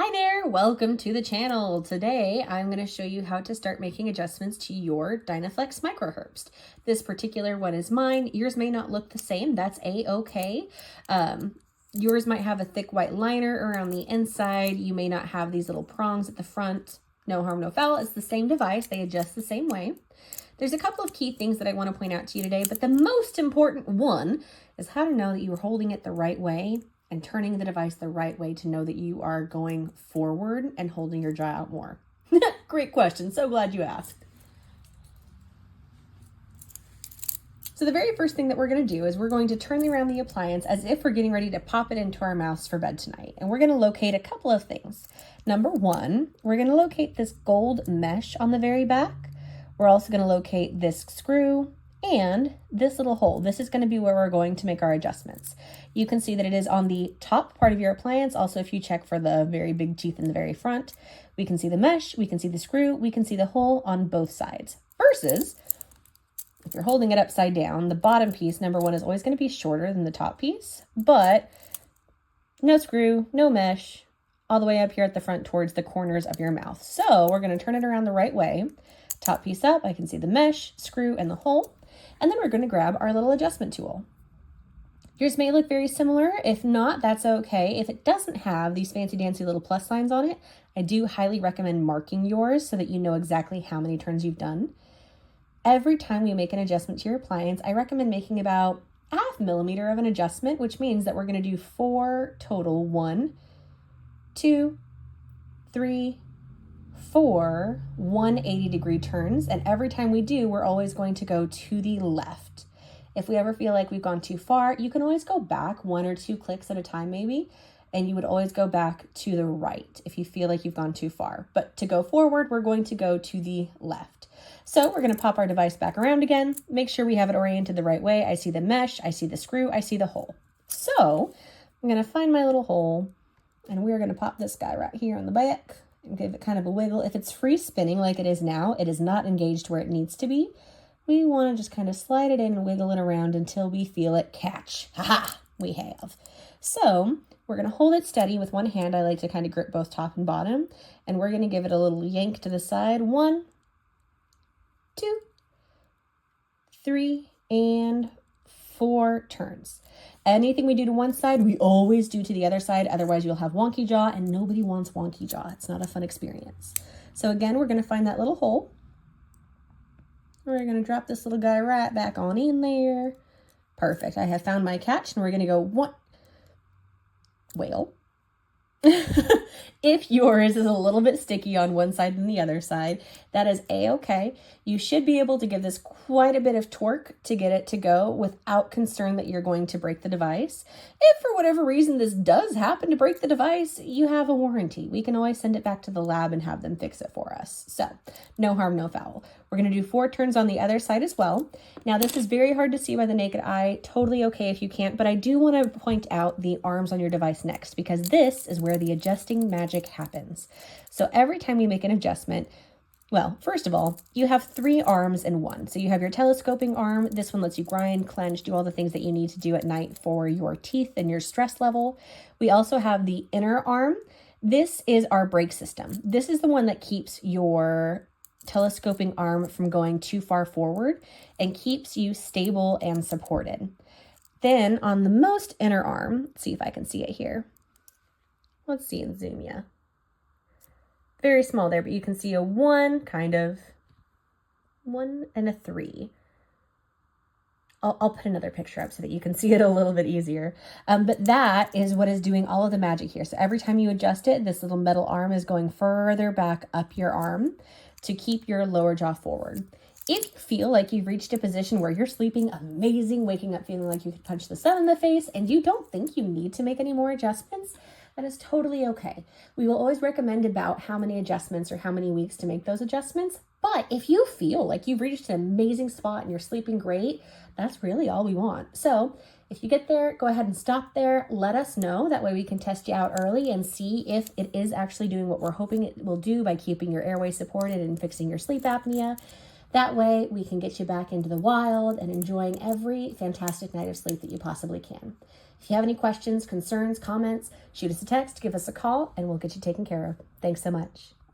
Hi there, welcome to the channel. Today I'm going to show you how to start making adjustments to your Dynaflex Microherbst. This particular one is mine. Yours may not look the same. That's a-okay. Yours might have a thick white liner around the inside. You may not have these little prongs at the front. No harm, no foul. It's the same device. They adjust the same way. There's a couple of key things that I want to point out to you today, but the most important one is how to know that you are holding it the right way and turning the device the right way to know that you are going forward and holding your jaw out more. Great question. So glad you asked. So the very first thing that we're going to do is we're going to turn around the appliance as if we're getting ready to pop it into our mouse for bed tonight. And we're going to locate a couple of things. Number one, we're going to locate this gold mesh on the very back. We're also going to locate this screw and this little hole. This is going to be where we're going to make our adjustments. You can see that it is on the top part of your appliance. Also, if you check for the very big teeth in the very front, we can see the mesh, we can see the screw, we can see the hole on both sides. Versus, if you're holding it upside down, the bottom piece, number one, is always going to be shorter than the top piece, but no screw, no mesh, all the way up here at the front towards the corners of your mouth. So we're going to turn it around the right way. Top piece up, I can see the mesh, screw, and the hole. And then we're going to grab our little adjustment tool. Yours may look very similar. If not, that's okay. If it doesn't have these fancy dancy little plus signs on it, I do highly recommend marking yours so that you know exactly how many turns you've done. Every time we make an adjustment to your appliance, I recommend making about 1/2 millimeter of an adjustment, which means that we're going to do 4 total. 1, 2, 3, 4 180-degree turns, and every time we do, we're always going to go to the left. If we ever feel like we've gone too far, you can always go back 1 or 2 clicks at a time maybe, and you would always go back to the right if you feel like you've gone too far. But to go forward, we're going to go to the left. So we're going to pop our device back around again, make sure we have it oriented the right way. I see the mesh, I see the screw, I see the hole. So I'm going to find my little hole, and we're going to pop this guy right here on the back. Give it kind of a wiggle. If it's free spinning like it is now, it is not engaged where it needs to be. We want to just kind of slide it in and wiggle it around until we feel it catch. Ha! We have. So we're going to hold it steady with one hand. I like to kind of grip both top and bottom. And we're going to give it a little yank to the side. 1, 2, 3, and 4 turns. Anything we do to one side, we always do to the other side. Otherwise, you'll have wonky jaw, and nobody wants wonky jaw. It's not a fun experience. So again, we're going to find that little hole. We're going to drop this little guy right back on in there. Perfect. I have found my catch, and we're going to go one. Well, if yours is a little bit sticky on one side than the other side, that is a-okay. You should be able to give this quite a bit of torque to get it to go without concern that you're going to break the device. If for whatever reason this does happen to break the device, you have a warranty. We can always send it back to the lab and have them fix it for us. So no harm, no foul. We're going to do 4 turns on the other side as well. Now this is very hard to see by the naked eye. Totally okay if you can't, but I do want to point out the arms on your device next, because this is where the adjusting magic happens. So every time you make an adjustment, well, first of all, you have 3 arms in one. So you have your telescoping arm. This one lets you grind, clench, do all the things that you need to do at night for your teeth and your stress level. We also have the inner arm. This is our brake system. This is the one that keeps your telescoping arm from going too far forward and keeps you stable and supported. Then on the most inner arm, let's see if I can see it here. Let's see and zoom ya. Very small there, but you can see a 1, kind of 1 and a 3. I'll put another picture up so that you can see it a little bit easier. But that is what is doing all of the magic here. So every time you adjust it, this little metal arm is going further back up your arm to keep your lower jaw forward. If you feel like you've reached a position where you're sleeping amazing, waking up feeling like you could punch the sun in the face, and you don't think you need to make any more adjustments, that is totally okay. We will always recommend about how many adjustments or how many weeks to make those adjustments. But if you feel like you've reached an amazing spot and you're sleeping great, that's really all we want. So if you get there, go ahead and stop there. Let us know. That way we can test you out early and see if it is actually doing what we're hoping it will do by keeping your airway supported and fixing your sleep apnea. That way we can get you back into the wild and enjoying every fantastic night of sleep that you possibly can. If you have any questions, concerns, comments, shoot us a text, give us a call, and we'll get you taken care of. Thanks so much.